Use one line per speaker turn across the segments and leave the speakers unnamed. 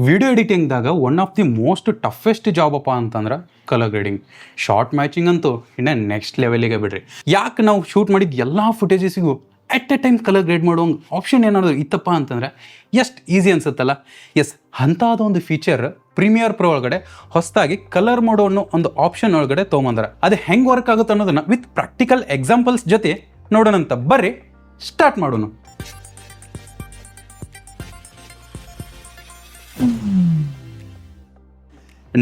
Video ಎಡಿಟಿಂಗ್ದಾಗ one of the most toughest job ಅಪ್ಪ ಅಂತಂದ್ರೆ ಕಲರ್ ಗ್ರೇಡಿಂಗ್. ಶಾರ್ಟ್ ಮ್ಯಾಚಿಂಗ್ ಅಂತೂ ಇನ್ನು ನೆಕ್ಸ್ಟ್ ಲೆವೆಲಿಗೆ ಬಿಡ್ರಿ. ಯಾಕೆ ನಾವು ಶೂಟ್ ಮಾಡಿದ ಎಲ್ಲ ಫುಟೇಜಸ್ಸಿಗೂ at a time colour grade ಮಾಡೋ ಆಪ್ಷನ್ ಏನಾದರೂ ಇತ್ತಪ್ಪ ಅಂತಂದ್ರೆ ಎಷ್ಟು ಈಸಿ ಅನ್ಸುತ್ತಲ್ಲ. ಎಸ್, ಅಂಥದ್ದು ಒಂದು ಫೀಚರ್ ಪ್ರೀಮಿಯರ್ ಪ್ರೋ ಒಳಗಡೆ ಹೊಸದಾಗಿ ಕಲರ್ ಮಾಡೋ ಅನ್ನೋ ಒಂದು ಆಪ್ಷನ್ ಒಳಗಡೆ ತೊಗೊಂಬಂದಾರ. ಅದು ಹೆಂಗೆ ವರ್ಕ್ ಆಗುತ್ತೆ ಅನ್ನೋದನ್ನು ವಿತ್ ಪ್ರಾಕ್ಟಿಕಲ್ ಎಕ್ಸಾಂಪಲ್ಸ್ ಜೊತೆ ನೋಡೋಣಂತ. ಬರ್ರಿ ಸ್ಟಾರ್ಟ್ ಮಾಡೋಣ.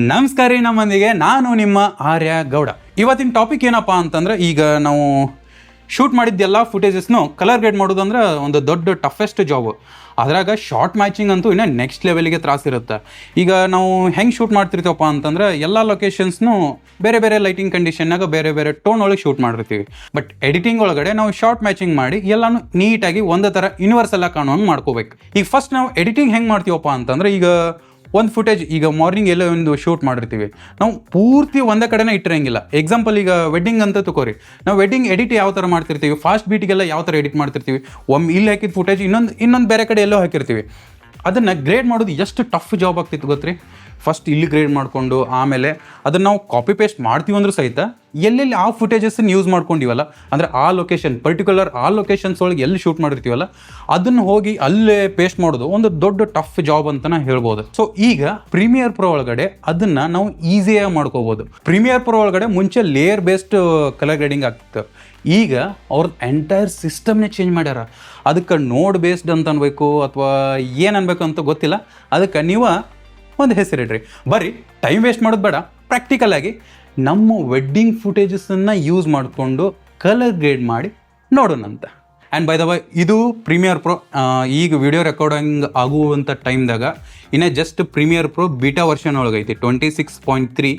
ನಮಸ್ಕಾರ ರೀ, ನಮ್ಮೊಂದಿಗೆ ನಾನು ನಿಮ್ಮ ಆರ್ಯ ಗೌಡ. ಇವತ್ತಿನ ಟಾಪಿಕ್ ಏನಪ್ಪ ಅಂತಂದ್ರೆ, ಈಗ ನಾವು ಶೂಟ್ ಮಾಡಿದ್ದೆಲ್ಲ ಫುಟೇಜಸ್ನು ಕಲರ್ ಗ್ರೇಡ್ ಮಾಡೋದಂದ್ರೆ ಒಂದು ದೊಡ್ಡ ಟಫೆಸ್ಟ್ ಜಾಬು. ಅದ್ರಾಗ ಶಾರ್ಟ್ ಮ್ಯಾಚಿಂಗ್ ಅಂತೂ ಇನ್ನೂ ನೆಕ್ಸ್ಟ್ ಲೆವೆಲಿಗೆ ತ್ರಾಸಿರುತ್ತೆ. ಈಗ ನಾವು ಹೆಂಗೆ ಶೂಟ್ ಮಾಡ್ತಿರ್ತೀವಪ್ಪ ಅಂತಂದ್ರೆ, ಎಲ್ಲ ಲೊಕೇಶನ್ಸ್ನು ಬೇರೆ ಬೇರೆ ಲೈಟಿಂಗ್ ಕಂಡೀಷನ್ನಾಗ ಬೇರೆ ಬೇರೆ ಟೋನ್ ಒಳಗೆ ಶೂಟ್ ಮಾಡಿರ್ತೀವಿ. ಬಟ್ ಎಡಿಟಿಂಗ್ ಒಳಗಡೆ ನಾವು ಶಾರ್ಟ್ ಮ್ಯಾಚಿಂಗ್ ಮಾಡಿ ಎಲ್ಲನೂ ನೀಟಾಗಿ ಒಂದೇ ಥರ ಯೂನಿವರ್ಸೆಲ್ಲ ಕಾಣೋಂಗೆ ಮಾಡ್ಕೋಬೇಕು. ಈಗ ಫಸ್ಟ್ ನಾವು ಎಡಿಟಿಂಗ್ ಹೆಂಗೆ ಮಾಡ್ತೀವಪ್ಪ ಅಂತಂದ್ರೆ, ಈಗ ಒಂದು ಫುಟೇಜ್ ಈಗ ಮಾರ್ನಿಂಗ್ ಎಲ್ಲೋ ಒಂದು ಶೂಟ್ ಮಾಡಿರ್ತೀವಿ, ನಾವು ಪೂರ್ತಿ ಒಂದೇ ಕಡೆನೇ ಇಟ್ಟಿರಂಗಿಲ್ಲ. ಎಕ್ಸಾಂಪಲ್ ಈಗ ವೆಡ್ಡಿಂಗ್ ಅಂತ ತಗೋರಿ, ನಾವು ವೆಡ್ಡಿಂಗ್ ಎಡಿಟ್ ಯಾವ ಥರ ಮಾಡ್ತಿರ್ತೀವಿ, ಫಾಸ್ಟ್ ಬೀಟಿಗೆಲ್ಲ ಯಾವ ಥರ ಎಡಿಟ್ ಮಾಡ್ತಿರ್ತೀವಿ, ಇಲ್ಲಿ ಹಾಕಿದ ಫುಟೇಜ್ ಇನ್ನೊಂದು ಬೇರೆ ಕಡೆ ಎಲ್ಲೋ ಹಾಕಿರ್ತೀವಿ. ಅದನ್ನು ಗ್ರೇಡ್ ಮಾಡೋದು ಎಷ್ಟು ಟಫ್ ಜಾಬ್ ಆಗ್ತಿತ್ತು ಗೊತ್ತ್ರಿ. ಫಸ್ಟ್ ಇಲ್ಲಿ ಗ್ರೇಡ್ ಮಾಡಿಕೊಂಡು ಆಮೇಲೆ ಅದನ್ನು ನಾವು ಕಾಪಿ ಪೇಸ್ಟ್ ಮಾಡ್ತೀವಿ ಅಂದ್ರೂ ಸಹಿತ ಎಲ್ಲೆಲ್ಲಿ ಆ ಫುಟೇಜಸ್ಸನ್ನು ಯೂಸ್ ಮಾಡ್ಕೊಂಡಿವಲ್ಲ, ಅಂದರೆ ಆ ಲೊಕೇಶನ್ ಪರ್ಟಿಕ್ಯುಲರ್ ಆ ಲೊಕೇಶನ್ಸ್ ಒಳಗೆ ಎಲ್ಲಿ ಶೂಟ್ ಮಾಡಿರ್ತೀವಲ್ಲ ಅದನ್ನು ಹೋಗಿ ಅಲ್ಲೇ ಪೇಸ್ಟ್ ಮಾಡೋದು ಒಂದು ದೊಡ್ಡ ಟಫ್ ಜಾಬ್ ಅಂತಲೇ ಹೇಳ್ಬೋದು. ಸೊ ಈಗ ಪ್ರೀಮಿಯರ್ ಪ್ರೋ ಒಳಗಡೆ ಅದನ್ನು ನಾವು ಈಸಿಯಾಗಿ ಮಾಡ್ಕೋಬೋದು. ಪ್ರೀಮಿಯರ್ ಪ್ರೋ ಒಳಗಡೆ ಮುಂಚೆ ಲೇಯರ್ ಬೇಸ್ಡ್ ಕಲರ್ ಗ್ರೇಡಿಂಗ್ ಆಗ್ತಿತ್ತು. ಈಗ ಅವ್ರದ್ದು ಎಂಟೈರ್ ಸಿಸ್ಟಮ್ನೇ ಚೇಂಜ್ ಮಾಡ್ಯಾರ. ಅದಕ್ಕೆ ನೋಡ್ ಬೇಸ್ಡ್ ಅಂತ ಅನ್ಬೇಕು ಅಥವಾ ಏನು ಅನ್ಬೇಕು ಅಂತ ಗೊತ್ತಿಲ್ಲ. ಅದಕ್ಕೆ ನೀವು ಒಂದು ಹೆಸರಿಡ್ರಿ. ಬರ್ರಿ ಟೈಮ್ ವೇಸ್ಟ್ ಮಾಡೋದು ಬೇಡ, ಪ್ರಾಕ್ಟಿಕಲಾಗಿ ನಮ್ಮ ವೆಡ್ಡಿಂಗ್ ಫುಟೇಜಸನ್ನು ಯೂಸ್ ಮಾಡಿಕೊಂಡು ಕಲರ್ ಗ್ರೇಡ್ ಮಾಡಿ ನೋಡೋಣಂತ. ಆ್ಯಂಡ್ ಬೈ ದ ವೈ, ಇದು ಪ್ರೀಮಿಯರ್ ಪ್ರೋ ಈಗ ವಿಡಿಯೋ ರೆಕಾರ್ಡಿಂಗ್ ಆಗುವಂಥ ಟೈಮ್ದಾಗ ಇನ್ನೇ just Premiere Pro beta version ಒಳಗೈತಿ. 26.3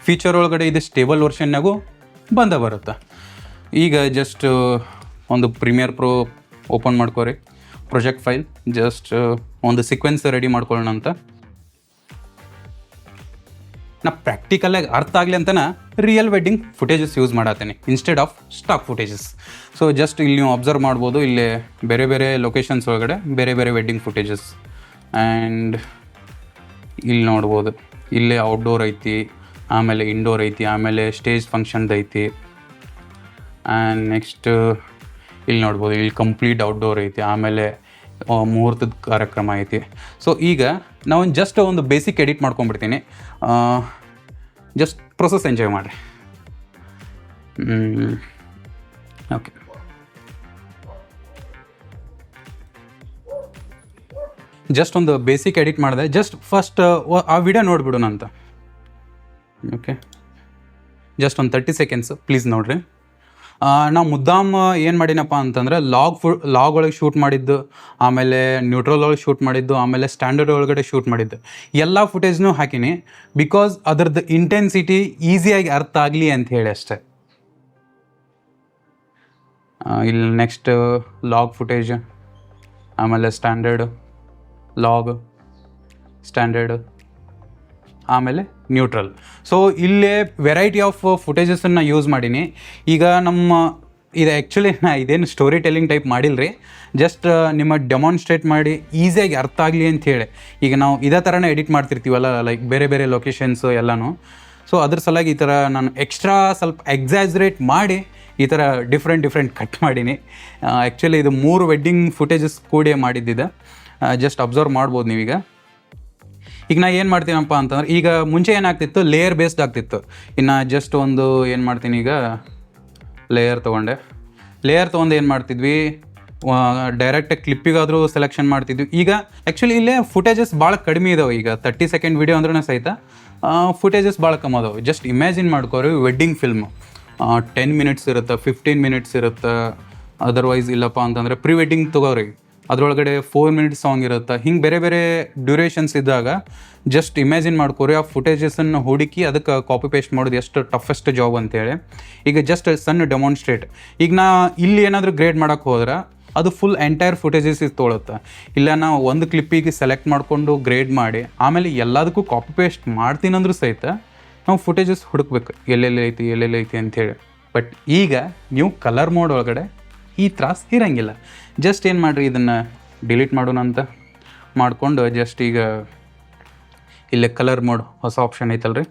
ಫೀಚರ್ ಒಳಗಡೆ ಇದು ಸ್ಟೇಬಲ್ ವರ್ಷನ್ನಾಗೂ ಬರುತ್ತೆ. ಈಗ ಜಸ್ಟ್ ಒಂದು ಪ್ರೀಮಿಯರ್ ಪ್ರೋ ಓಪನ್ ಮಾಡ್ಕೋರಿ, ಪ್ರೊಜೆಕ್ಟ್ ಫೈಲ್, ಜಸ್ಟ್ ಒಂದು ಸೀಕ್ವೆನ್ಸ್ ರೆಡಿ ಮಾಡ್ಕೊಳ್ಳೋಣ ಅಂತ. ನಾ ಪ್ರಾಕ್ಟಿಕಲಾಗಿ ಅರ್ಥ ಆಗಲಿ ಅಂತನ ರಿಯಲ್ ವೆಡ್ಡಿಂಗ್ ಫುಟೇಜಸ್ ಯೂಸ್ ಮಾಡತ್ತೇನೆ instead of stock footages. So just ಇಲ್ಲಿ ನೀವು ಅಬ್ಸರ್ವ್ ಮಾಡ್ಬೋದು, ಇಲ್ಲೇ ಬೇರೆ ಬೇರೆ ಲೊಕೇಶನ್ಸ್ ಒಳಗಡೆ ಬೇರೆ ಬೇರೆ ವೆಡ್ಡಿಂಗ್ ಫುಟೇಜಸ್. ಆ್ಯಂಡ್ ಇಲ್ಲಿ ನೋಡ್ಬೋದು, ಇಲ್ಲೇ ಔಟ್ಡೋರ್ ಐತಿ, ಆಮೇಲೆ ಇಂಡೋರ್ ಐತಿ, ಆಮೇಲೆ ಸ್ಟೇಜ್ ಫಂಕ್ಷನ್ದು ಐತಿ. ಆ್ಯಂಡ್ ನೆಕ್ಸ್ಟ್ ಇಲ್ಲಿ ನೋಡ್ಬೋದು, ಇಲ್ಲಿ ಕಂಪ್ಲೀಟ್ ಔಟ್ಡೋರ್ ಐತಿ, ಆಮೇಲೆ ಮುಹೂರ್ತದ ಕಾರ್ಯಕ್ರಮ ಐತಿ. ಸೊ ಈಗ ನಾವು ಜಸ್ಟ್ ಒಂದು ಬೇಸಿಕ್ ಎಡಿಟ್ ಮಾಡ್ಕೊಂಡ್ಬಿಡ್ತೀನಿ. ಜಸ್ಟ್ ಪ್ರೊಸೆಸ್ ಎಂಜಾಯ್ ಮಾಡಿರಿ. ಓಕೆ, ಜಸ್ಟ್ ಒಂದು ಬೇಸಿಕ್ ಎಡಿಟ್ ಮಾಡಿದೆ. ಜಸ್ಟ್ ಫಸ್ಟ್ ಆ ವಿಡಿಯೋ ನೋಡಿಬಿಡೋಣ ಅಂತ. ಓಕೆ, ಜಸ್ಟ್ ಒಂದು 30 ಸೆಕೆಂಡ್ಸ್ ಪ್ಲೀಸ್ ನೋಡಿರಿ. ನಾವು ಮುದ್ದಾಮ್ ಏನು ಮಾಡಿನಪ್ಪ ಅಂತಂದರೆ, ಲಾಗ್ ಒಳಗೆ ಶೂಟ್ ಮಾಡಿದ್ದು, ಆಮೇಲೆ ನ್ಯೂಟ್ರಲ್ ಒಳಗೆ ಶೂಟ್ ಮಾಡಿದ್ದು, ಆಮೇಲೆ ಸ್ಟ್ಯಾಂಡರ್ಡ್ ಒಳಗಡೆ ಶೂಟ್ ಮಾಡಿದ್ದು ಎಲ್ಲ ಫುಟೇಜ್ನೂ ಹಾಕಿನಿ. ಬಿಕಾಸ್ ಅದರದ್ದು ಇಂಟೆನ್ಸಿಟಿ ಈಸಿಯಾಗಿ ಅರ್ಥ ಆಗಲಿ ಅಂತ ಹೇಳಿ ಅಷ್ಟೆ. ಇಲ್ಲಿ ನೆಕ್ಸ್ಟ್ ಲಾಗ್ ಫುಟೇಜ್, ಆಮೇಲೆ ಸ್ಟ್ಯಾಂಡರ್ಡ್, ಲಾಗ್, ಸ್ಟ್ಯಾಂಡರ್ಡ್, ಆಮೇಲೆ ನ್ಯೂಟ್ರಲ್. ಸೊ ಇಲ್ಲೇ ವೆರೈಟಿ ಆಫ್ ಫುಟೇಜಸನ್ನು ಯೂಸ್ ಮಾಡೀನಿ. ಈಗ ಇದು ಆ್ಯಕ್ಚುಲಿ ಇದೇನು ಸ್ಟೋರಿ ಟೆಲ್ಲಿಂಗ್ ಟೈಪ್ ಮಾಡಿಲ್ಲರಿ, ಜಸ್ಟ್ ನಿಮ್ಮ ಡೆಮಾನ್ಸ್ಟ್ರೇಟ್ ಮಾಡಿ ಈಸಿಯಾಗಿ ಅರ್ಥ ಆಗಲಿ ಅಂಥೇಳಿ. ಈಗ ನಾವು ಇದೇ ಥರನೇ ಎಡಿಟ್ ಮಾಡ್ತಿರ್ತೀವಲ್ಲ, ಲೈಕ್ ಬೇರೆ ಬೇರೆ ಲೊಕೇಶನ್ಸು ಎಲ್ಲನೂ. ಸೊ ಅದ್ರ ಸಲುವಾಗಿ ಈ ಥರ ನಾನು ಎಕ್ಸ್ಟ್ರಾ ಸ್ವಲ್ಪ ಎಕ್ಸಾಜರೇಟ್ ಮಾಡಿ ಈ ಥರ ಡಿಫ್ರೆಂಟ್ ಕಟ್ ಮಾಡೀನಿ. ಆ್ಯಕ್ಚುಲಿ ಇದು 3 ವೆಡ್ಡಿಂಗ್ ಫುಟೇಜಸ್ ಕೂಡಿ ಮಾಡಿದ್ದಿದೆ. ಜಸ್ಟ್ ಅಬ್ಸರ್ವ್ ಮಾಡ್ಬೋದು ನೀವೀಗ. ಈಗ ನಾ ಏನು ಮಾಡ್ತೀನಪ್ಪ ಅಂತಂದ್ರೆ, ಈಗ ಮುಂಚೆ ಏನಾಗ್ತಿತ್ತು, ಲೇಯರ್ ಬೇಸ್ಡ್ ಆಗ್ತಿತ್ತು. ಇನ್ನು ಜಸ್ಟ್ ಒಂದು ಏನು ಮಾಡ್ತೀನಿ, ಈಗ ಲೇಯರ್ ತೊಗೊಂಡು ಏನು ಮಾಡ್ತಿದ್ವಿ, ಡೈರೆಕ್ಟಾಗಿ ಕ್ಲಿಪ್ಪಿಗಾದರೂ ಸೆಲೆಕ್ಷನ್ ಮಾಡ್ತಿದ್ವಿ. ಈಗ ಆ್ಯಕ್ಚುಲಿ ಇಲ್ಲೇ ಫುಟೇಜಸ್ ಭಾಳ ಕಡಿಮೆ ಇದಾವೆ. ಈಗ 30 ಸೆಕೆಂಡ್ ವಿಡಿಯೋ ಅಂದ್ರೂ ಸಹಿತ ಫುಟೇಜಸ್ ಭಾಳ ಕಮ್ಮಿ ಅದಾವೆ. ಜಸ್ಟ್ ಇಮ್ಯಾಜಿನ್ ಮಾಡ್ಕೋರಿ, ವೆಡ್ಡಿಂಗ್ ಫಿಲ್ಮು 10 ಮಿನಿಟ್ಸ್ ಇರುತ್ತೆ, 15 ಮಿನಿಟ್ಸ್ ಇರುತ್ತೆ. ಅದರ್ವೈಸ್ ಇಲ್ಲಪ್ಪ ಅಂತಂದರೆ ಪ್ರೀ ವೆಡ್ಡಿಂಗ್ ತೊಗೋರಿ, ಅದರೊಳಗಡೆ 4 ಮಿನಿಟ್ಸ್ ಸಾಂಗ್ ಇರುತ್ತೆ. ಹಿಂಗೆ ಬೇರೆ ಬೇರೆ ಡ್ಯೂರೇಷನ್ಸ್ ಇದ್ದಾಗ ಜಸ್ಟ್ ಇಮ್ಯಾಜಿನ್ ಮಾಡ್ಕೋರಿ, ಆ ಫುಟೇಜಸನ್ನು ಹುಡುಕಿ ಅದಕ್ಕೆ ಕಾಪಿ ಪೇಸ್ಟ್ ಮಾಡೋದು ಎಷ್ಟು ಟಫೆಸ್ಟ್ ಜಾಬ್ ಅಂತೇಳಿ. ಈಗ ಜಸ್ಟ್ ಸಣ್ಣ ಡೆಮಾನ್ಸ್ಟ್ರೇಟ್. ಈಗ ನಾ ಇಲ್ಲಿ ಏನಾದರೂ ಗ್ರೇಡ್ ಮಾಡೋಕ್ಕೆ ಹೋದ್ರೆ ಅದು ಫುಲ್ ಎಂಟೈರ್ ಫುಟೇಜಸ್ ತೊಗೊಳುತ್ತೆ. ಇಲ್ಲ ನಾವು ಒಂದು ಕ್ಲಿಪ್ಪಿಗೆ ಸೆಲೆಕ್ಟ್ ಮಾಡಿಕೊಂಡು ಗ್ರೇಡ್ ಮಾಡಿ ಆಮೇಲೆ ಎಲ್ಲದಕ್ಕೂ ಕಾಪಿ ಪೇಸ್ಟ್ ಮಾಡ್ತೀನಂದ್ರೂ ಸಹಿತ ನಾವು ಫುಟೇಜಸ್ ಹುಡುಕ್ಬೇಕು, ಎಲ್ಲೆಲ್ಲಿ ಐತಿ ಅಂಥೇಳಿ. ಬಟ್ ಈಗ ನೀವು ಕಲರ್ ಮೋಡ್ ಒಳಗಡೆ ಈ ತ್ರಾಸ ಇರೋಂಗಿಲ್ಲ. ಜಸ್ಟ್ ಏನು ಮಾಡಿರಿ, ಇದನ್ನು ಡಿಲೀಟ್ ಮಾಡೋಣ ಅಂತ ಮಾಡಿಕೊಂಡು ಜಸ್ಟ್ ಈಗ ಇಲ್ಲೇ ಕಲರ್ ಮೋಡ್ ಹೊಸ ಆಪ್ಷನ್ ಐತಲ್ರಿ,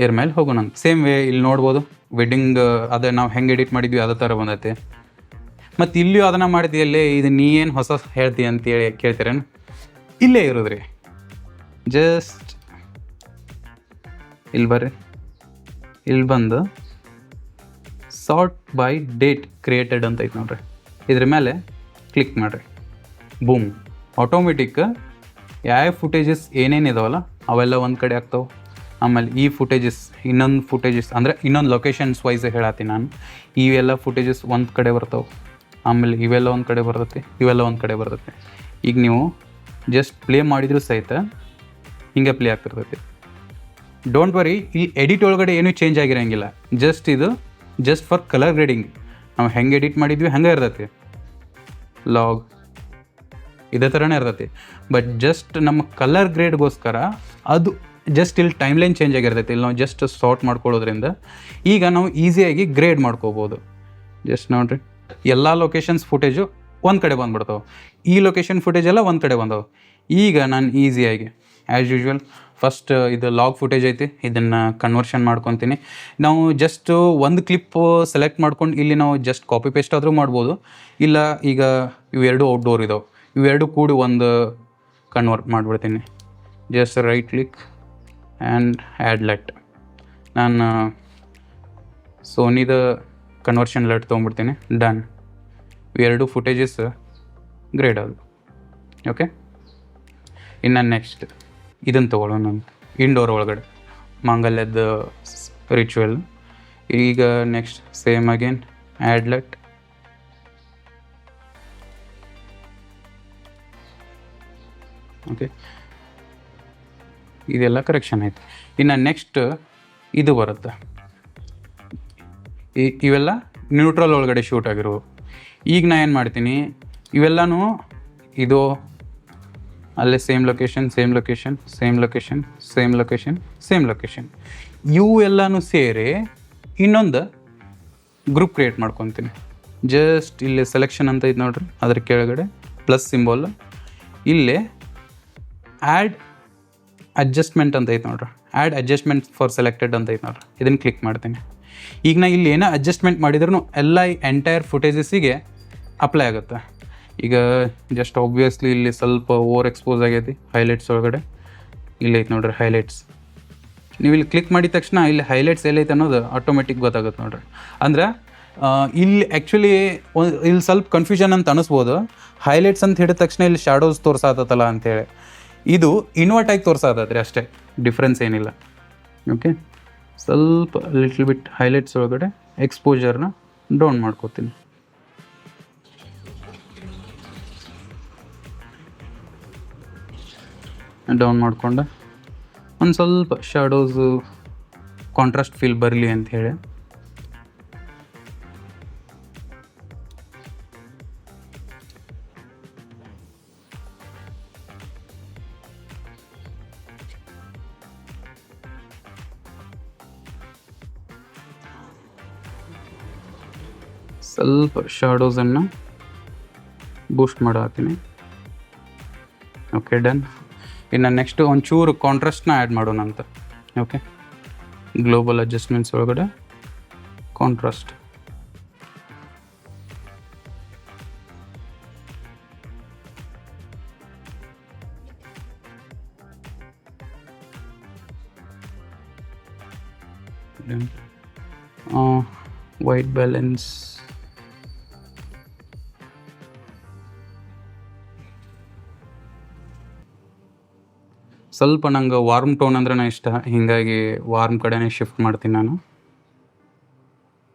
ಇದ್ರ ಮೇಲೆ ಹೋಗೋಣ. ಸೇಮ್ ವೇ ಇಲ್ಲಿ ನೋಡ್ಬೋದು ವೆಡ್ಡಿಂಗ್ ಅದೇ ನಾವು ಹೆಂಗೆ ಎಡಿಟ್ ಮಾಡಿದ್ವಿ ಅದೇ ಥರ ಬಂದೈತೆ. ಮತ್ತು ಇಲ್ಲಿಯೂ ಅದನ್ನು ಮಾಡಿದ್ಯಲ್ಲೇ ಇದು ನೀ ಏನು ಹೊಸ ಹೇಳ್ತೀಯ ಅಂತೇಳಿ ಕೇಳ್ತೀರೇನು? ಇಲ್ಲೇ ಇರೋದ್ರಿ, ಜಸ್ಟ್ ಇಲ್ಲಿ ಬರ್ರಿ, ಇಲ್ಲಿ ಬಂದು ಸಾರ್ಟ್ ಬೈ ಡೇಟ್ ಕ್ರಿಯೇಟೆಡ್ ಅಂತ ಐತೆ ನೋಡ್ರಿ, ಇದ್ರ ಮೇಲೆ ಕ್ಲಿಕ್ ಮಾಡಿರಿ. ಬೂಮ್, ಆಟೋಮೆಟಿಕ್ ಯಾವ ಫುಟೇಜಸ್ ಏನೇನು ಇದಾವಲ್ಲ ಅವೆಲ್ಲ ಒಂದು ಕಡೆ ಆಗ್ತಾವೆ. ಆಮೇಲೆ ಈ ಫುಟೇಜಸ್ ಇನ್ನೊಂದು ಫುಟೇಜಸ್ ಅಂದರೆ ಇನ್ನೊಂದು ಲೊಕೇಶನ್ಸ್ ವೈಸ್ ಹೇಳತ್ತೀನಿ ನಾನು. ಇವೆಲ್ಲ ಫುಟೇಜಸ್ ಒಂದು ಕಡೆ ಬರ್ತಾವೆ, ಆಮೇಲೆ ಇವೆಲ್ಲ ಒಂದು ಕಡೆ ಬರ್ತೈತಿ, ಇವೆಲ್ಲ ಒಂದು ಕಡೆ ಬರ್ತೈತಿ. ಈಗ ನೀವು ಜಸ್ಟ್ ಪ್ಲೇ ಮಾಡಿದರೂ ಸಹಿತ ಹಿಂಗೆ ಪ್ಲೇ ಆಗ್ತಿರ್ತೈತಿ. ಡೋಂಟ್ ವರಿ, ಈ ಎಡಿಟ್ ಒಳಗಡೆ ಏನೂ ಚೇಂಜ್ ಆಗಿರೋಂಗಿಲ್ಲ. ಇದು ಜಸ್ಟ್ ಫಾರ್ ಕಲರ್ ಗ್ರೇಡಿಂಗ್. ನಾವು ಹೆಂಗೆ ಎಡಿಟ್ ಮಾಡಿದ್ವಿ ಹಂಗೆ ಇರ್ತೈತಿ, ಲಾಗ್ ಇದೇ ಥರನೇ ಇರ್ತೈತಿ. ಬಟ್ ಜಸ್ಟ್ ನಮ್ಮ ಕಲರ್ ಗ್ರೇಡ್ಗೋಸ್ಕರ ಅದು ಜಸ್ಟ್ ಇಲ್ಲಿ ಟೈಮ್ಲೈನ್ ಚೇಂಜ್ ಆಗಿರ್ತೈತಿ. ಇಲ್ಲಿ ನಾವು ಜಸ್ಟ್ ಸಾರ್ಟ್ ಮಾಡ್ಕೊಳ್ಳೋದ್ರಿಂದ ಈಗ ನಾವು ಈಸಿಯಾಗಿ ಗ್ರೇಡ್ ಮಾಡ್ಕೋಬೋದು. ಜಸ್ಟ್ ನೋಡಿರಿ, ಎಲ್ಲ ಲೊಕೇಶನ್ಸ್ ಫುಟೇಜು ಒಂದು ಕಡೆ ಬಂದುಬಿಡ್ತಾವೆ, ಈ ಲೊಕೇಶನ್ ಫುಟೇಜ್ ಎಲ್ಲ ಒಂದು ಕಡೆ ಬಂದವು. ಈಗ ನಾನು ಈಸಿಯಾಗಿ ಆ್ಯಸ್ ಯೂಶ್ವಲ್ ಫಸ್ಟ್ ಇದು ಲಾಗ್ ಫುಟೇಜ್ ಐತಿ, ಇದನ್ನು ಕನ್ವರ್ಷನ್ ಮಾಡ್ಕೊತೀನಿ. ನಾವು ಜಸ್ಟ್ ಒಂದು ಕ್ಲಿಪ್ ಸೆಲೆಕ್ಟ್ ಮಾಡ್ಕೊಂಡು ಇಲ್ಲಿ ನಾವು ಜಸ್ಟ್ ಕಾಪಿ ಪೇಸ್ಟ್ ಆದರೂ ಮಾಡ್ಬೋದು. ಇಲ್ಲ ಈಗ ಇವೆರಡು ಔಟ್ಡೋರ್ ಇದಾವೆ, ಇವೆರಡು ಕೂಡಿ ಒಂದು ಕನ್ವರ್ಟ್ ಮಾಡಿಬಿಡ್ತೀನಿ. Just right click and add light. ನಾನು ಸೋನಿದ ಕನ್ವರ್ಷನ್ ಲೈಟ್ ತೊಗೊಂಡ್ಬಿಡ್ತೀನಿ. ಡನ್. ಇವೆರಡು ಫುಟೇಜಸ್ ಗ್ರೇಡ್ ಅದು. ಓಕೆ, ಇನ್ನು ನೆಕ್ಸ್ಟ್ ಇದನ್ನು ತೊಗೊಳ್ಳೋಣ. ನಾನು ಇಂಡೋರ್ ಒಳಗಡೆ ಮಾಂಗಲ್ಯದ ರಿಚುವಲ್. ಈಗ next same again add light. Okay, ಇದೆಲ್ಲ ಕರೆಕ್ಷನ್ ಆಯ್ತು. ಇನ್ನು ನೆಕ್ಸ್ಟ್ ಇದು ಬರುತ್ತೆ, ಇವೆಲ್ಲ ನ್ಯೂಟ್ರಲ್ ಒಳಗಡೆ ಶೂಟ್ ಆಗಿರೋ. ಈಗ ನಾನು ಏನು ಮಾಡ್ತೀನಿ, ಇವೆಲ್ಲನೂ ಇದು ಅಲ್ಲೇ same location same location same location same location same location ಇವು ಎಲ್ಲನೂ ಸೇರಿ ಇನ್ನೊಂದು ಗ್ರೂಪ್ ಕ್ರಿಯೇಟ್ ಮಾಡ್ಕೊತೀನಿ. ಜಸ್ಟ್ ಇಲ್ಲಿ ಸೆಲೆಕ್ಷನ್ ಅಂತ ಐತೆ ನೋಡ್ರಿ, ಅದ್ರ ಕೆಳಗಡೆ ಪ್ಲಸ್ ಸಿಂಬಲ್, ಇಲ್ಲೇ ಆ್ಯಡ್ ಅಡ್ಜಸ್ಟ್ಮೆಂಟ್ ಅಂತ ಐತೆ ನೋಡ್ರಿ, ಆ್ಯಡ್ ಅಡ್ಜಸ್ಟ್ಮೆಂಟ್ ಫಾರ್ ಸೆಲೆಕ್ಟೆಡ್ ಅಂತ ಐತೆ ನೋಡ್ರಿ, ಇದನ್ನು ಕ್ಲಿಕ್ ಮಾಡ್ತೀನಿ. ಈಗ ನಾ ಇಲ್ಲಿ ಏನೋ ಅಡ್ಜಸ್ಟ್ಮೆಂಟ್ ಮಾಡಿದ್ರೂ ಎಲ್ಲ ಈ ಎಂಟೈರ್ ಫುಟೇಜಸ್ಸಿಗೆ ಅಪ್ಲೈ ಆಗುತ್ತೆ. ಈಗ ಜಸ್ಟ್ ಆಬ್ವಿಯಸ್ಲಿ ಇಲ್ಲಿ ಸ್ವಲ್ಪ ಓವರ್ ಎಕ್ಸ್ಪೋಸ್ ಆಗೈತಿ ಹೈಲೈಟ್ಸ್ ಒಳಗಡೆ. ಇಲ್ಲಿ ಐತೆ ನೋಡ್ರಿ ಹೈಲೈಟ್ಸ್. ನೀವು ಇಲ್ಲಿ ಕ್ಲಿಕ್ ಮಾಡಿದ ತಕ್ಷಣ ಇಲ್ಲಿ ಹೈಲೈಟ್ಸ್ ಎಲ್ಲೈತೆ ಅನ್ನೋದು ಆಟೋಮೆಟಿಕ್ ಗೊತ್ತಾಗುತ್ತೆ ನೋಡ್ರಿ. ಅಂದ್ರೆ ಇಲ್ಲಿ ಆ್ಯಕ್ಚುಲಿ ಇಲ್ಲಿ ಸ್ವಲ್ಪ ಕನ್ಫ್ಯೂಷನ್ ಅಂತ ಅನಿಸ್ಬೋದು. ಹೈಲೈಟ್ಸ್ ಅಂತ ಹಿಡಿದ ತಕ್ಷಣ ಇಲ್ಲಿ ಶಾಡೋಸ್ ತೋರ್ಸಾತಲ್ಲ ಅಂತೇಳಿ, ಇದು ಇನ್ವರ್ಟ್ ಆಗಿ ತೋರ್ಸಾತದ್ರಿ ಅಷ್ಟೇ, ಡಿಫ್ರೆನ್ಸ್ ಏನಿಲ್ಲ. ಓಕೆ, ಸ್ವಲ್ಪ ಲಿಟ್ಲ್ ಬಿಟ್ ಹೈಲೈಟ್ಸ್ ಒಳಗಡೆ ಎಕ್ಸ್ಪೋಜರ್ನ ಡೌನ್ ಮಾಡ್ಕೋತೀನಿ. ಡೌನ್ ಮಾಡಿಕೊಂಡು ಒಂದು ಸ್ವಲ್ಪ ಶಾಡೋಸು ಕಾಂಟ್ರಾಸ್ಟ್ ಫೀಲ್ ಬರಲಿ ಅಂಥೇಳಿ ಸ್ವಲ್ಪ ಶಾಡೋಸನ್ನು ಬೂಸ್ಟ್ ಮಾಡತ್ತೀನಿ. Okay, done. ಇನ್ನು ನೆಕ್ಸ್ಟು ಒಂಚೂರು ಕಾಂಟ್ರಾಸ್ಟ್ನ ಆ್ಯಡ್ ಮಾಡೋಣ ಅಂತ. ಓಕೆ, ಗ್ಲೋಬಲ್ ಅಡ್ಜಸ್ಟ್ಮೆಂಟ್ಸ್ ಒಳಗಡೆ ಕಾಂಟ್ರಾಸ್ಟ್. White balance. ಸ್ವಲ್ಪ ನಂಗೆ ವಾರ್ಮ್ ಟೋನ್ ಅಂದ್ರೆ ಇಷ್ಟ, ಹೀಗಾಗಿ ವಾರ್ಮ್ ಕಡೆನೇ ಶಿಫ್ಟ್ ಮಾಡ್ತೀನಿ ನಾನು.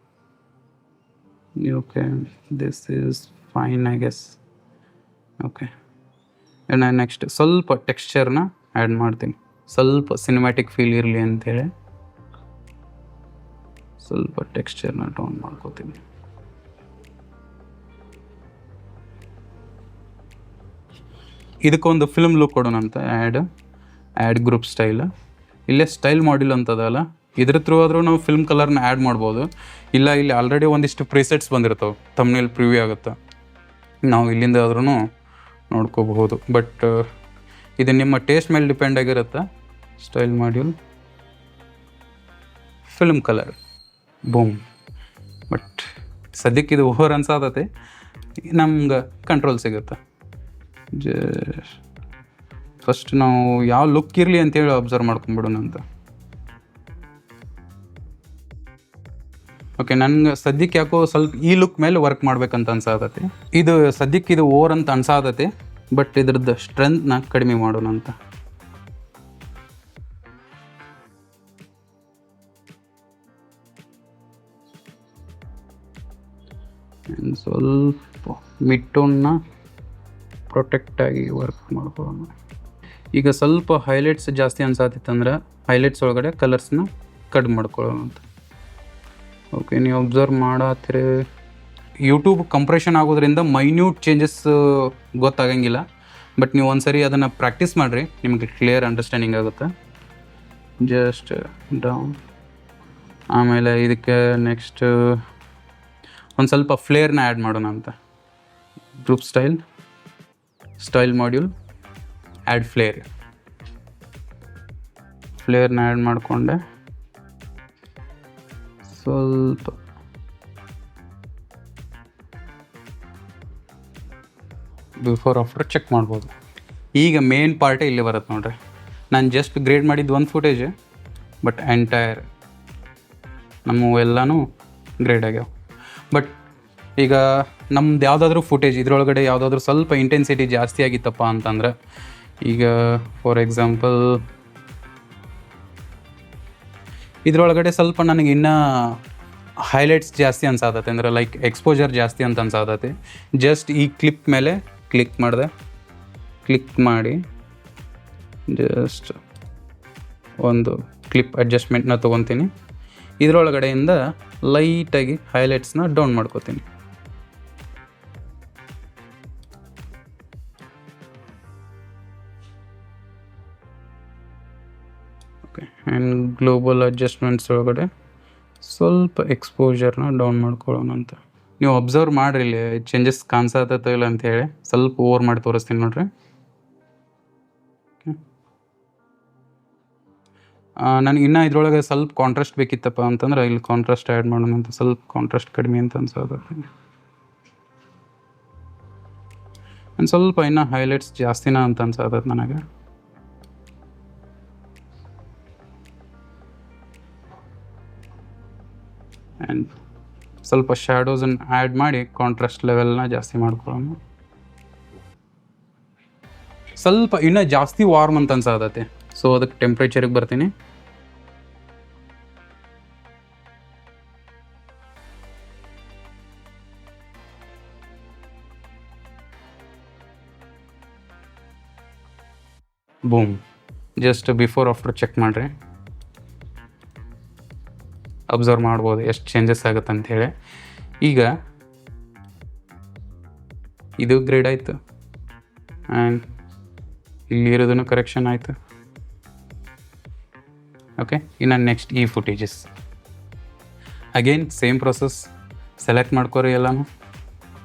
Okay, this is fine I guess. Okay, ನಾನು ನೆಕ್ಸ್ಟ್ ಸ್ವಲ್ಪ ಟೆಕ್ಸ್ಚರ್ನ ಆ್ಯಡ್ ಮಾಡ್ತೀನಿ, ಸ್ವಲ್ಪ ಸಿನಿಮ್ಯಾಟಿಕ್ ಫೀಲ್ ಇರಲಿ ಅಂಥೇಳಿ ಸ್ವಲ್ಪ ಟೆಕ್ಸ್ಚರ್ನ ಟೋನ್ ಮಾಡ್ಕೋತೀನಿ. ಇದಕ್ಕೊಂದು ಫಿಲ್ಮ್ ಲುಕ್ ಕೊಡೋಣ ಅಂತ. Add group style. ಇಲ್ಲೇ ಸ್ಟೈಲ್ ಮಾಡಿಲ್ ಅಂತದಲ್ಲ, ಇದ್ರ ಥ್ರೂ ಆದರೂ ನಾವು ಫಿಲ್ಮ್ ಕಲರ್ನ ಆ್ಯಡ್ ಮಾಡ್ಬೋದು. ಇಲ್ಲ ಇಲ್ಲಿ ಆಲ್ರೆಡಿ ಒಂದಿಷ್ಟು ಪ್ರಿಸೆಟ್ಸ್ ಬಂದಿರ್ತಾವೆ, ಥಂಬ್ನೇಲ್ ಪ್ರಿವ್ಯೂ ಆಗುತ್ತೆ, ನಾವು ಇಲ್ಲಿಂದ ಆದ್ರೂ ನೋಡ್ಕೋಬಹುದು. ಬಟ್ ಇದು ನಿಮ್ಮ ಟೇಸ್ಟ್ ಮೇಲೆ ಡಿಪೆಂಡ್ ಆಗಿರುತ್ತೆ. Style module, film colour, boom. But ಸದ್ಯಕ್ಕೆ ಇದು ಓವರ್ ಅನ್ಸಾದತೆ, ನಮ್ಗೆ ಕಂಟ್ರೋಲ್ ಸಿಗುತ್ತೆ. ಫಸ್ಟ್ ನಾವು ಯಾವ ಲುಕ್ ಇರಲಿ ಅಂತೇಳಿ ಅಬ್ಸರ್ವ್ ಮಾಡ್ಕೊಂಬಿಡೋಣ ಅಂತ. ಓಕೆ, ನನಗೆ ಸದ್ಯಕ್ಕೆ ಯಾಕೋ ಸ್ವಲ್ಪ ಈ ಲುಕ್ ಮೇಲೆ ವರ್ಕ್ ಮಾಡ್ಬೇಕಂತ ಅನ್ಸಾದತೆ. ಇದು ಸದ್ಯಕ್ಕೆ ಇದು ಓವರ್ ಅಂತ ಅನ್ಸಾದತೆ, ಬಟ್ ಇದ್ರದ್ದು ಸ್ಟ್ರೆಂತ್ನ ಕಡಿಮೆ ಮಾಡೋಣ ಅಂತ. ಸ್ವಲ್ಪ ಮಿಡ್ ಟೋನ್ನ ಪ್ರೊಟೆಕ್ಟಾಗಿ ವರ್ಕ್ ಮಾಡ್ಕೊಳ್ಳೋಣ. ಈಗ ಸ್ವಲ್ಪ ಹೈಲೈಟ್ಸ್ ಜಾಸ್ತಿ ಅನ್ಸಾತಿತ್ತಂದ್ರೆ ಹೈಲೈಟ್ಸ್ ಒಳಗಡೆ ಕಲರ್ಸ್ನ ಕಡಿಮೆ ಮಾಡ್ಕೊಳ್ಳೋಣ ಅಂತ. ಓಕೆ, ನೀವು ಅಬ್ಸರ್ವ್ ಮಾಡತ್ತೀರಿ ಯೂಟ್ಯೂಬ್ ಕಂಪ್ರೆಷನ್ ಆಗೋದ್ರಿಂದ ಮೈನ್ಯೂಟ್ ಚೇಂಜಸ್ ಗೊತ್ತಾಗಂಗಿಲ್ಲ. ಬಟ್ ನೀವು ಒಂದ್ಸರಿ ಅದನ್ನು ಪ್ರಾಕ್ಟೀಸ್ ಮಾಡಿರಿ, ನಿಮಗೆ ಕ್ಲಿಯರ್ ಅಂಡರ್ಸ್ಟ್ಯಾಂಡಿಂಗ್ ಆಗುತ್ತೆ. Just down. ಆಮೇಲೆ ಇದಕ್ಕೆ ನೆಕ್ಸ್ಟ್ ಒಂದು ಸ್ವಲ್ಪ ಫ್ಲೇರ್ನ ಆ್ಯಡ್ ಮಾಡೋಣ ಅಂತ. ಗ್ರೂಪ್ ಸ್ಟೈಲ್ ಮಾಡ್ಯೂಲ್, ಆ್ಯಡ್ ಫ್ಲೇರ್ನ ಆ್ಯಡ್ ಮಾಡಿಕೊಂಡೆ. ಸ್ವಲ್ಪ ಬಿಫೋರ್ ಆಫ್ಟರ್ ಚೆಕ್ ಮಾಡ್ಬೋದು. ಈಗ ಮೇನ್ ಪಾರ್ಟೇ ಇಲ್ಲಿ ಬರುತ್ತೆ ನೋಡ್ರಿ. ನಾನು ಜಸ್ಟ್ ಗ್ರೇಡ್ ಮಾಡಿದ್ದು ಒಂದು ಫುಟೇಜ್, ಬಟ್ ಎಂಟೈರ್ ನಮ್ಮವೆಲ್ಲನೂ ಗ್ರೇಡ್ ಆಗ್ಯಾವ. ಬಟ್ ಈಗ ನಮ್ದು ಯಾವುದಾದ್ರೂ ಫುಟೇಜ್ ಇದರೊಳಗಡೆ ಯಾವುದಾದ್ರೂ ಸ್ವಲ್ಪ ಇಂಟೆನ್ಸಿಟಿ ಜಾಸ್ತಿ ಆಗಿತ್ತಪ್ಪ ಅಂತಂದ್ರೆ, ಈಗ ಫಾರ್ ಎಕ್ಸಾಂಪಲ್ ಇದರೊಳಗಡೆ ಸ್ವಲ್ಪ ನನಗೆ ಇನ್ನೂ ಹೈಲೈಟ್ಸ್ ಜಾಸ್ತಿ ಅನ್ಸಾದತೆ, ಅಂದರೆ ಲೈಕ್ ಎಕ್ಸ್ಪೋಜರ್ ಜಾಸ್ತಿ ಅಂತ ಅನ್ಸಾದತೆ. ಜಸ್ಟ್ ಈ ಕ್ಲಿಪ್ ಮೇಲೆ ಕ್ಲಿಕ್ ಮಾಡಿ ಜಸ್ಟ್ ಒಂದು ಕ್ಲಿಪ್ ಅಡ್ಜಸ್ಟ್ಮೆಂಟ್ನ ತೊಗೊತೀನಿ. ಇದರೊಳಗಡೆಯಿಂದ ಲೈಟಾಗಿ ಹೈಲೈಟ್ಸ್ನ ಡೌನ್ ಮಾಡ್ಕೋತೀನಿ. ಓಕೆ, ಆ್ಯಂಡ್ ಗ್ಲೋಬಲ್ ಅಡ್ಜಸ್ಟ್ಮೆಂಟ್ಸ್ ಒಳಗಡೆ ಸ್ವಲ್ಪ ಎಕ್ಸ್ಪೋಜರ್ನ ಡೌನ್ ಮಾಡ್ಕೊಳ್ಳೋಣ ಅಂತ. ನೀವು ಅಬ್ಸರ್ವ್ ಮಾಡಿರಿ ಇಲ್ಲಿ ಚೇಂಜಸ್ ಕಾಣಿಸತ್ತ ಇಲ್ಲ ಅಂಥೇಳಿ. ಸ್ವಲ್ಪ ಓವರ್ ಮಾಡಿ ತೋರಿಸ್ತೀನಿ ನೋಡ್ರಿ. ನನಗೆ ಇನ್ನೂ ಇದ್ರೊಳಗೆ ಸ್ವಲ್ಪ ಕಾಂಟ್ರಾಸ್ಟ್ ಬೇಕಿತ್ತಪ್ಪ ಅಂತಂದ್ರೆ ಇಲ್ಲಿ ಕಾಂಟ್ರಾಸ್ಟ್ ಆ್ಯಡ್ ಮಾಡೋಣ ಅಂತ. ಸ್ವಲ್ಪ ಕಾಂಟ್ರಾಸ್ಟ್ ಕಡಿಮೆ ಅಂತ ಅನ್ಸೋದು. ಒಂದು ಸ್ವಲ್ಪ ಇನ್ನೂ ಹೈಲೈಟ್ಸ್ ಜಾಸ್ತಿನ ಅಂತ ಅನ್ಸೋದು ನನಗೆ. ಆ್ಯಂಡ್ ಸ್ವಲ್ಪ ಶ್ಯಾಡೋಸನ್ನು ಆ್ಯಡ್ ಮಾಡಿ ಕಾಂಟ್ರಾಸ್ಟ್ ಲೆವೆಲ್ನ ಜಾಸ್ತಿ ಮಾಡ್ಕೊಳ್ಳೋಣ. ಸ್ವಲ್ಪ ಇನ್ನೂ ಜಾಸ್ತಿ ವಾರ್ಮ್ ಅಂತ ಅನ್ಸೋದತ್ತೆ. ಸೊ ಅದಕ್ಕೆ ಟೆಂಪ್ರೇಚರಿಗೆ ಬರ್ತೀನಿ. Boom. Just before after check ಮಾಡಿರಿ, ಅಬ್ಸರ್ವ್ ಮಾಡ್ಬೋದು ಎಷ್ಟು ಚೇಂಜಸ್ ಆಗುತ್ತೆ ಅಂಥೇಳಿ. ಈಗ ಇದು ಗ್ರೇಡ್ ಆಯಿತು, ಆ್ಯಂಡ್ ಇಲ್ಲಿ ಇರೋದನ್ನು ಕರೆಕ್ಷನ್ ಆಯಿತು. ಓಕೆ, ಇನ್ನು ನೆಕ್ಸ್ಟ್ ಈ footages again same process. Select ಮಾಡ್ಕೊರಿ, ಎಲ್ಲನೂ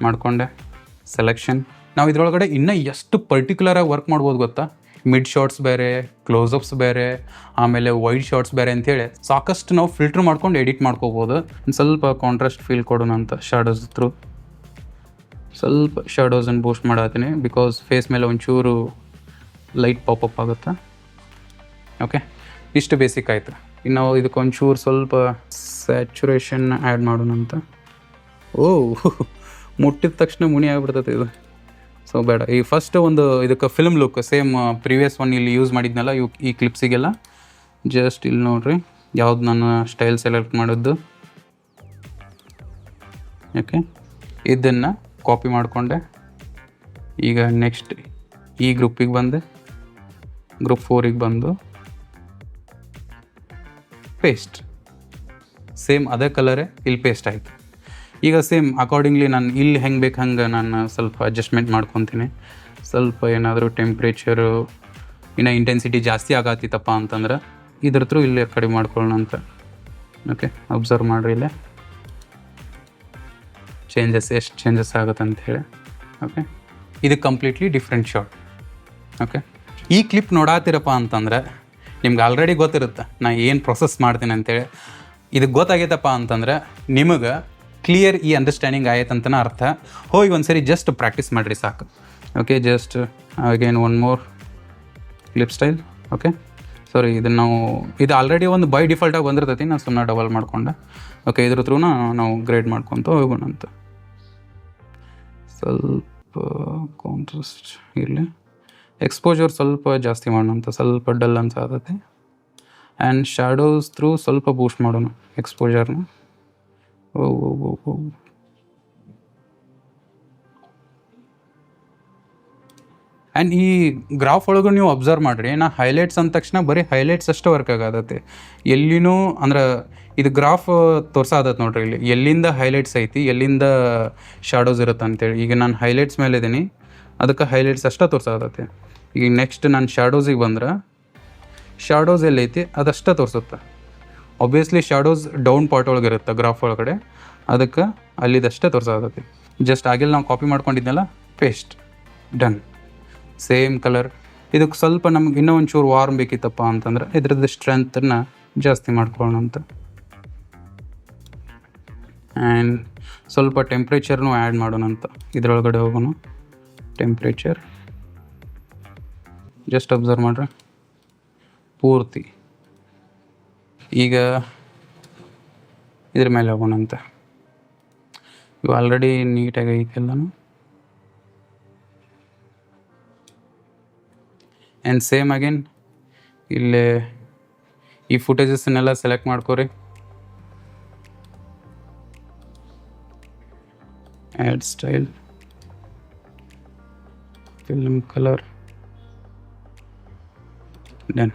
ಮಾಡಿಕೊಂಡೆ ಸೆಲೆಕ್ಷನ್. ನಾವು ಇದರೊಳಗಡೆ ಇನ್ನೂ ಎಷ್ಟು ಪರ್ಟಿಕ್ಯುಲರಾಗಿ ವರ್ಕ್ ಮಾಡ್ಬೋದು ಗೊತ್ತಾ? ಮಿಡ್ ಶಾರ್ಟ್ಸ್ ಬೇರೆ, ಕ್ಲೋಸಪ್ಸ್ ಬೇರೆ, ಆಮೇಲೆ ವೈಡ್ ಶಾರ್ಟ್ಸ್ ಬೇರೆ ಅಂಥೇಳಿ ಸಾಕಷ್ಟು ನಾವು ಫಿಲ್ಟ್ರ್ ಮಾಡ್ಕೊಂಡು ಎಡಿಟ್ ಮಾಡ್ಕೋಬೋದು. ಒಂದು ಸ್ವಲ್ಪ ಕಾಂಟ್ರಾಸ್ಟ್ ಫೀಲ್ ಕೊಡೋಣ ಅಂತ ಶಾಡೋಸ್ ಥ್ರೂ ಸ್ವಲ್ಪ ಶಾಡೋಸನ್ನು ಬೂಸ್ಟ್ ಮಾಡತ್ತೀನಿ, ಬಿಕಾಸ್ ಫೇಸ್ ಮೇಲೆ ಒಂಚೂರು ಲೈಟ್ ಪಾಪಪ್ ಆಗುತ್ತೆ. ಓಕೆ, ಇಷ್ಟು ಬೇಸಿಕ್ ಆಯಿತು. ಇನ್ನು ಇದಕ್ಕೆ ಒಂಚೂರು ಸ್ವಲ್ಪ ಸ್ಯಾಚುರೇಷನ್ ಆ್ಯಡ್ ಮಾಡೋಣ ಅಂತ. ಮುಟ್ಟಿದ ತಕ್ಷಣ ಮುನಿ ಆಗಿಬಿಡ್ತೈತೆ ಇದು. ಸೊ ಬೇಡ. ಈ ಫಸ್ಟ್ ಒಂದು ಇದಕ್ಕೆ film look same previous one ಇಲ್ಲಿ ಯೂಸ್ ಮಾಡಿದ್ನಲ್ಲ ಈ ಕ್ಲಿಪ್ಸಿಗೆಲ್ಲ. ಜಸ್ಟ್ ಇಲ್ಲಿ ನೋಡಿರಿ ಯಾವ್ದು ನಾನು ಸ್ಟೈಲ್ ಸೆಲೆಕ್ಟ್ ಮಾಡಿದ್ದು. ಓಕೆ, ಇದನ್ನು ಕಾಪಿ ಮಾಡಿಕೊಂಡೆ. ಈಗ ನೆಕ್ಸ್ಟ್ ಈ ಗ್ರೂಪಿಗೆ ಬಂದೆ, ಗ್ರೂಪ್ 4ಗೆ ಬಂದು ಪೇಸ್ಟ್. ಸೇಮ್ ಅದೇ ಕಲರೇ ಇಲ್ಲಿ ಪೇಸ್ಟ್ ಆಯಿತು. ಈಗ ಸೇಮ್ ಅಕಾರ್ಡಿಂಗ್ಲಿ ನಾನು ಇಲ್ಲಿ ಹೆಂಗೆ ಬೇಕು ಹಂಗೆ ನಾನು ಸ್ವಲ್ಪ ಅಡ್ಜಸ್ಟ್ಮೆಂಟ್ ಮಾಡ್ಕೊತೀನಿ. ಸ್ವಲ್ಪ ಏನಾದರೂ ಟೆಂಪ್ರೇಚರು ಇನ್ನು ಇಂಟೆನ್ಸಿಟಿ ಜಾಸ್ತಿ ಆಗತ್ತಿತ್ತಪ್ಪ ಅಂತಂದ್ರೆ ಇದ್ರ ಥ್ರೂ ಇಲ್ಲೇ ಕಡಿಮೆ ಮಾಡ್ಕೊಳ್ಳೋಣ ಅಂತ. ಓಕೆ, ಅಬ್ಸರ್ವ್ ಮಾಡಿರಿ ಇಲ್ಲೇ ಎಷ್ಟು ಚೇಂಜಸ್ ಆಗುತ್ತೆ ಅಂತ ಹೇಳಿ. ಓಕೆ, ಇದು ಕಂಪ್ಲೀಟ್ಲಿ ಡಿಫ್ರೆಂಟ್ ಶಾಟ್. ಓಕೆ, ಈ ಕ್ಲಿಪ್ ನೋಡಾತಿರಪ್ಪ ಅಂತಂದ್ರೆ ನಿಮ್ಗೆ ಆಲ್ರೆಡಿ ಗೊತ್ತಿರುತ್ತೆ ನಾ ಏನು ಪ್ರೊಸೆಸ್ ಮಾಡ್ತೀನಿ ಅಂತೇಳಿ. ಇದಕ್ಕೆ ಗೊತ್ತಾಗೈತಪ್ಪ ಅಂತಂದ್ರೆ ನಿಮಗೆ ಕ್ಲಿಯರ್ ಈ ಅಂಡರ್ಸ್ಟ್ಯಾಂಡಿಂಗ್ ಆಯ್ತಂತನ ಅರ್ಥ. ಹೋಗಿ ಒಂದ್ಸರಿ ಜಸ್ಟ್ ಪ್ರಾಕ್ಟೀಸ್ ಮಾಡಿರಿ ಸಾಕು. Okay, just again one more clip style. Okay, sorry, ಇದನ್ನು ಇದು ಆಲ್ರೆಡಿ ಒಂದು ಬೈ ಡಿಫಾಲ್ಟಾಗಿ ಬಂದಿರ್ತೈತಿ, ನಾನು ಸುಮ್ಮನೆ ಡಬಲ್ ಮಾಡ್ಕೊಂಡೆ. ಓಕೆ, ಇದ್ರ ಥ್ರೂನ ನಾವು ಗ್ರೇಡ್ ಮಾಡ್ಕೊತ ಹೋಗೋಣ ಅಂತ. ಸ್ವಲ್ಪ ಕಾಂಟ್ರಾಸ್ಟ್ ಇರಲಿ, ಎಕ್ಸ್ಪೋಜರ್ ಸ್ವಲ್ಪ ಜಾಸ್ತಿ ಮಾಡೋಣ ಅಂತ, ಸ್ವಲ್ಪ ಡಲ್ ಅನ್ಸಾತೈತಿ. ಆ್ಯಂಡ್ ಶ್ಯಾಡೋಸ್ ಥ್ರೂ ಸ್ವಲ್ಪ ಬೂಸ್ಟ್ ಮಾಡೋಣ ಎಕ್ಸ್ಪೋಜರ್ನ. ಆ್ಯಂಡ್ ಈ ಗ್ರಾಫ್ ಒಳಗೂ ನೀವು ಅಬ್ಸರ್ವ್ ಮಾಡಿರಿ, ನಾ ಹೈಲೈಟ್ಸ್ ಅಂದ ತಕ್ಷಣ ಬರೀ ಹೈಲೈಟ್ಸ್ ಅಷ್ಟು ವರ್ಕ್ ಆಗತ್ತೆ. ಎಲ್ಲಿನೂ ಅಂದ್ರೆ ಇದು ಗ್ರಾಫ್ ತೋರ್ಸಾದತ್ತೆ ನೋಡ್ರಿ, ಇಲ್ಲಿ ಎಲ್ಲಿಂದ ಹೈಲೈಟ್ಸ್ ಐತಿ, ಎಲ್ಲಿಂದ ಶಾಡೋಸ್ ಇರುತ್ತೆ ಅಂತೇಳಿ. ಈಗ ನಾನು ಹೈಲೈಟ್ಸ್ ಮೇಲೆ ಇದ್ದೀನಿ, ಅದಕ್ಕೆ ಹೈಲೈಟ್ಸ್ ಅಷ್ಟೇ ತೋರ್ಸಾದತ್ತೆ. ಈಗ ನೆಕ್ಸ್ಟ್ ನಾನು ಶಾಡೋಸಿಗೆ ಬಂದ್ರೆ ಶಾಡೋಸ್ ಎಲ್ಲೈತಿ ಅದಷ್ಟೇ ತೋರಿಸುತ್ತೆ. ಒಬ್ವಿಯಸ್ಲಿ ಶಾಡೋಸ್ ಡೌನ್ ಪಾರ್ಟ್ ಒಳಗೆ ಇರುತ್ತೆ ಗ್ರಾಫ್ ಒಳಗಡೆ, ಅದಕ್ಕೆ ಅಲ್ಲಿದಷ್ಟೇ ತೋರಿಸಾದತ್ತೆ. ಜಸ್ಟ್ ಆಗಿಲ್ಲ ನಾವು ಕಾಪಿ ಮಾಡ್ಕೊಂಡಿದ್ನಲ್ಲ, ಪೇಸ್ಟ್, ಡನ್. Same colour. ಇದಕ್ಕೆ ಸ್ವಲ್ಪ ನಮ್ಗೆ ಇನ್ನೂ ಒಂಚೂರು ವಾರ್ಮ್ ಬೇಕಿತ್ತಪ್ಪ ಅಂತಂದ್ರೆ ಇದ್ರದ್ದು ಸ್ಟ್ರೆಂತನ್ನು ಜಾಸ್ತಿ ಮಾಡ್ಕೊಳ್ಳೋಣ ಅಂತ. ಆ್ಯಂಡ್ ಸ್ವಲ್ಪ ಟೆಂಪ್ರೇಚರ್ನೂ ಆ್ಯಡ್ ಮಾಡೋಣ ಅಂತ. ಇದರೊಳಗಡೆ ಹೋಗೋಣ, ಟೆಂಪ್ರೇಚರ್ ಜಸ್ಟ್ ಅಬ್ಸರ್ವ್ ಮಾಡ್ರಿ ಪೂರ್ತಿ. ಈಗ ಇದ್ರ ಮೇಲೆ ಹೋಗೋಣ ಅಂತ. ಇವು ಆಲ್ರೆಡಿ ನೀಟಾಗಿ ಐತೆಲ್ಲನೂ. ಆ್ಯಂಡ್ ಸೇಮ್ ಅಗೇನ್ ಇಲ್ಲೇ ಈ ಫುಟೇಜಸ್ಸನ್ನೆಲ್ಲ ಸೆಲೆಕ್ಟ್ ಮಾಡ್ಕೊರಿ. Add style, film colour, done.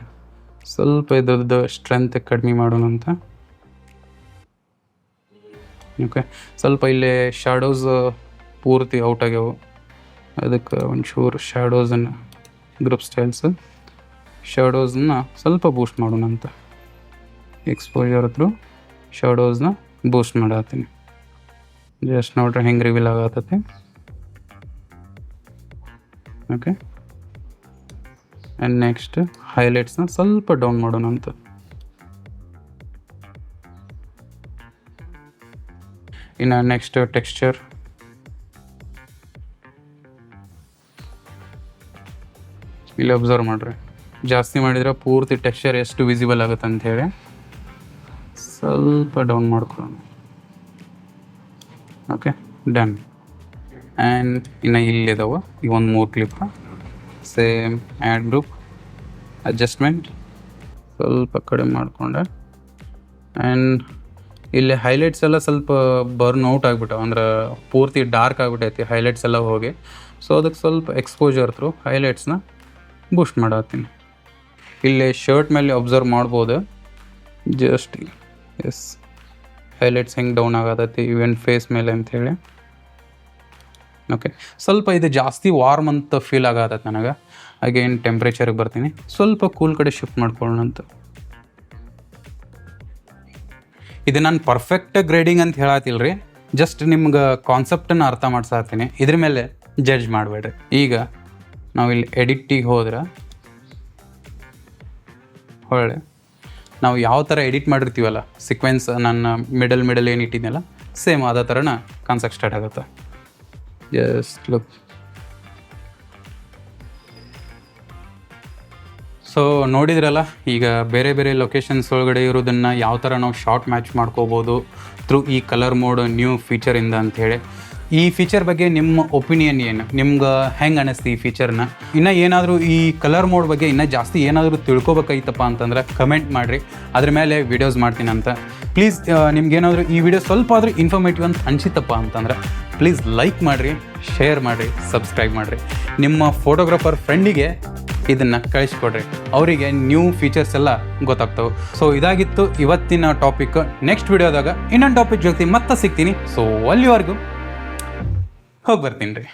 ಸ್ವಲ್ಪ ಇದ್ರದ್ದು ಸ್ಟ್ರೆಂತ್ ಕಡಿಮೆ ಮಾಡೋಣ ಅಂತ. ಓಕೆ, ಸ್ವಲ್ಪ ಇಲ್ಲೇ ಶಾಡೋಸ್ ಪೂರ್ತಿ ಔಟ್ ಆಗ್ಯಾವು, ಅದಕ್ಕೆ ಒಂಚೂರು ಶಾಡೋಸನ್ನು ಗ್ರೂಪ್ ಸ್ಟೈಲ್ಸ್ ಶಾಡೋಸ್ನ ಸ್ವಲ್ಪ ಬೂಸ್ಟ್ ಮಾಡೋಣ ಅಂತ. ಎಕ್ಸ್ಪೋಜರ್ ಥ್ರೂ ಶಾಡೋಸ್ನ ಬೂಸ್ಟ್ ಮಾಡತ್ತೀನಿ. ಜಸ್ಟ್ ನೋಡ್ರಿ ಹೆಂಗೆ ರಿವೀಲ್ ಆಗತ್ತೈತಿ. ಓಕೆ, ಆ್ಯಂಡ್ ನೆಕ್ಸ್ಟ್ ಹೈಲೈಟ್ಸ್ನ ಸ್ವಲ್ಪ ಡೌನ್ ಮಾಡೋಣ ಅಂತ. ಇನ್ನು ನೆಕ್ಸ್ಟ್ ಟೆಕ್ಸ್ಚರ್. ಇಲ್ಲಿ ಅಬ್ಸರ್ವ್ ಮಾಡಿರಿ, ಜಾಸ್ತಿ ಮಾಡಿದರೆ ಪೂರ್ತಿ ಟೆಕ್ಸ್ಚರ್ ಎಷ್ಟು ವಿಸಿಬಲ್ ಆಗುತ್ತೆ ಅಂಥೇಳಿ ಸ್ವಲ್ಪ ಡೌನ್ ಮಾಡ್ಕೊಳ್ಳೋಣ. Okay, done. ಆ್ಯಂಡ್ ಇನ್ನು ಇಲ್ಲಿದಾವೆ ಈ ಒಂದು 3 clip. Same add group, adjustment ಸ್ವಲ್ಪ ಕಡಿಮೆ ಮಾಡಿಕೊಂಡೆ. ಆ್ಯಂಡ್ ಇಲ್ಲಿ ಹೈಲೈಟ್ಸ್ ಎಲ್ಲ ಸ್ವಲ್ಪ ಬರ್ನ್ ಔಟ್ ಆಗಿಬಿಟ್ಟವು, ಅಂದ್ರೆ ಪೂರ್ತಿ ಡಾರ್ಕ್ ಆಗಿಬಿಟ್ಟೈತಿ ಹೈಲೈಟ್ಸ್ ಎಲ್ಲ ಹೋಗಿ. ಸೊ ಅದಕ್ಕೆ ಸ್ವಲ್ಪ ಎಕ್ಸ್ಪೋಜರ್ ಥ್ರೂ ಹೈಲೈಟ್ಸ್ನ ಬೂಸ್ಟ್ ಮಾಡತ್ತೀನಿ. ಇಲ್ಲಿ ಶರ್ಟ್ ಮೇಲೆ ಅಬ್ಸರ್ವ್ ಮಾಡ್ಬೋದು, ಜಸ್ಟ್ ಎಸ್ ಹೈಲೈಟ್ಸ್ ಹೆಂಗೆ ಡೌನ್ ಆಗತೈತಿ ಈವನ್ ಫೇಸ್ ಮೇಲೆ ಅಂಥೇಳಿ. ಓಕೆ, ಸ್ವಲ್ಪ ಇದು ಜಾಸ್ತಿ ವಾರ್ಮ್ ಅಂತ ಫೀಲ್ ಆಗತೈತೆ ನನಗೆ. ಅಗೇನ್ ಟೆಂಪ್ರೇಚರ್ಗೆ ಬರ್ತೀನಿ, ಸ್ವಲ್ಪ ಕೂಲ್ ಕಡೆ ಶಿಫ್ಟ್ ಮಾಡ್ಕೊಳ್ಳೋಣ ಅಂತ. ಇದು ನಾನು ಪರ್ಫೆಕ್ಟ್ ಗ್ರೇಡಿಂಗ್ ಅಂತ ಹೇಳತ್ತಿಲ್ಲ ರೀ, ಜಸ್ಟ್ ನಿಮ್ಗೆ ಕಾನ್ಸೆಪ್ಟನ್ನು ಅರ್ಥ ಮಾಡ್ಸಾತೀನಿ, ಇದ್ರ ಮೇಲೆ ಜಡ್ಜ್ ಮಾಡಬೇಡ್ರಿ. ಈಗ ನಾವು ಇಲ್ಲಿ ಎಡಿಟಿಗೆ ಹೋದ್ರೆ ಹೊಳ್ಳೆ ನಾವು ಯಾವ ಥರ ಎಡಿಟ್ ಮಾಡಿರ್ತೀವಲ್ಲ ಸೀಕ್ವೆನ್ಸ್, ನನ್ನ ಮಿಡಲ್ ಏನು ಇಟ್ಟಿದ್ನಲ್ಲ ಸೇಮ್ ಅದೇ ಥರನ ಕಾನ್ಸೆಪ್ಟ್ ಸ್ಟಾರ್ಟ್ ಆಗುತ್ತೆ. Just look. ಸೊ ನೋಡಿದ್ರಲ್ಲ, ಈಗ ಬೇರೆ ಬೇರೆ ಲೊಕೇಶನ್ಸ್ ಒಳಗಡೆ ಇರೋದನ್ನು ಯಾವ ಥರ ನಾವು ಶಾರ್ಟ್ ಮ್ಯಾಚ್ ಮಾಡ್ಕೋಬೋದು ಥ್ರೂ ಈ ಕಲರ್ ಮೋಡ್ ನ್ಯೂ ಫೀಚರಿಂದ ಅಂಥೇಳಿ. ಈ ಫೀಚರ್ ಬಗ್ಗೆ ನಿಮ್ಮ ಒಪಿನಿಯನ್ ಏನು, ನಿಮ್ಗೆ ಹೆಂಗೆ ಅನ್ನಿಸ್ತು ಈ ಫೀಚರ್ನ? ಇನ್ನೂ ಏನಾದರೂ ಈ ಕಲರ್ ಮೋಡ್ ಬಗ್ಗೆ ಇನ್ನೂ ಜಾಸ್ತಿ ಏನಾದರೂ ತಿಳ್ಕೊಬೇಕಾಯ್ತಪ್ಪ ಅಂತಂದ್ರೆ ಕಮೆಂಟ್ ಮಾಡಿರಿ, ಅದ್ರ ಮೇಲೆ ವೀಡಿಯೋಸ್ ಮಾಡ್ತೀನಿ ಅಂತ. ಪ್ಲೀಸ್ ನಿಮ್ಗೇನಾದರೂ ಈ ವಿಡಿಯೋ ಸ್ವಲ್ಪ ಆದರೂ ಇನ್ಫಾರ್ಮೇಟಿವ್ ಅಂತ ಅನಿಸಿತಪ್ಪ ಅಂತಂದ್ರೆ ಪ್ಲೀಸ್ ಲೈಕ್ ಮಾಡಿರಿ, ಶೇರ್ ಮಾಡಿರಿ, ಸಬ್ಸ್ಕ್ರೈಬ್ ಮಾಡಿರಿ. ನಿಮ್ಮ ಫೋಟೋಗ್ರಾಫರ್ ಫ್ರೆಂಡಿಗೆ ಇದನ್ನು ಕಳಿಸ್ಕೊಡ್ರಿ, ಅವರಿಗೆ ನ್ಯೂ ಫೀಚರ್ಸ್ ಎಲ್ಲ ಗೊತ್ತಾಗ್ತವೆ. ಸೊ ಇದಾಗಿತ್ತು ಇವತ್ತಿನ ಟಾಪಿಕ್. ನೆಕ್ಸ್ಟ್ ವಿಡಿಯೋದಾಗ ಇನ್ನೊಂದು ಟಾಪಿಕ್ ಜೊತೆ ಮತ್ತೆ ಸಿಗ್ತೀನಿ. ಸೊ ಅಲ್ಲಿವರೆಗೂ ಹೋಗಿ ಬರ್ತೀನಿ ರೀ.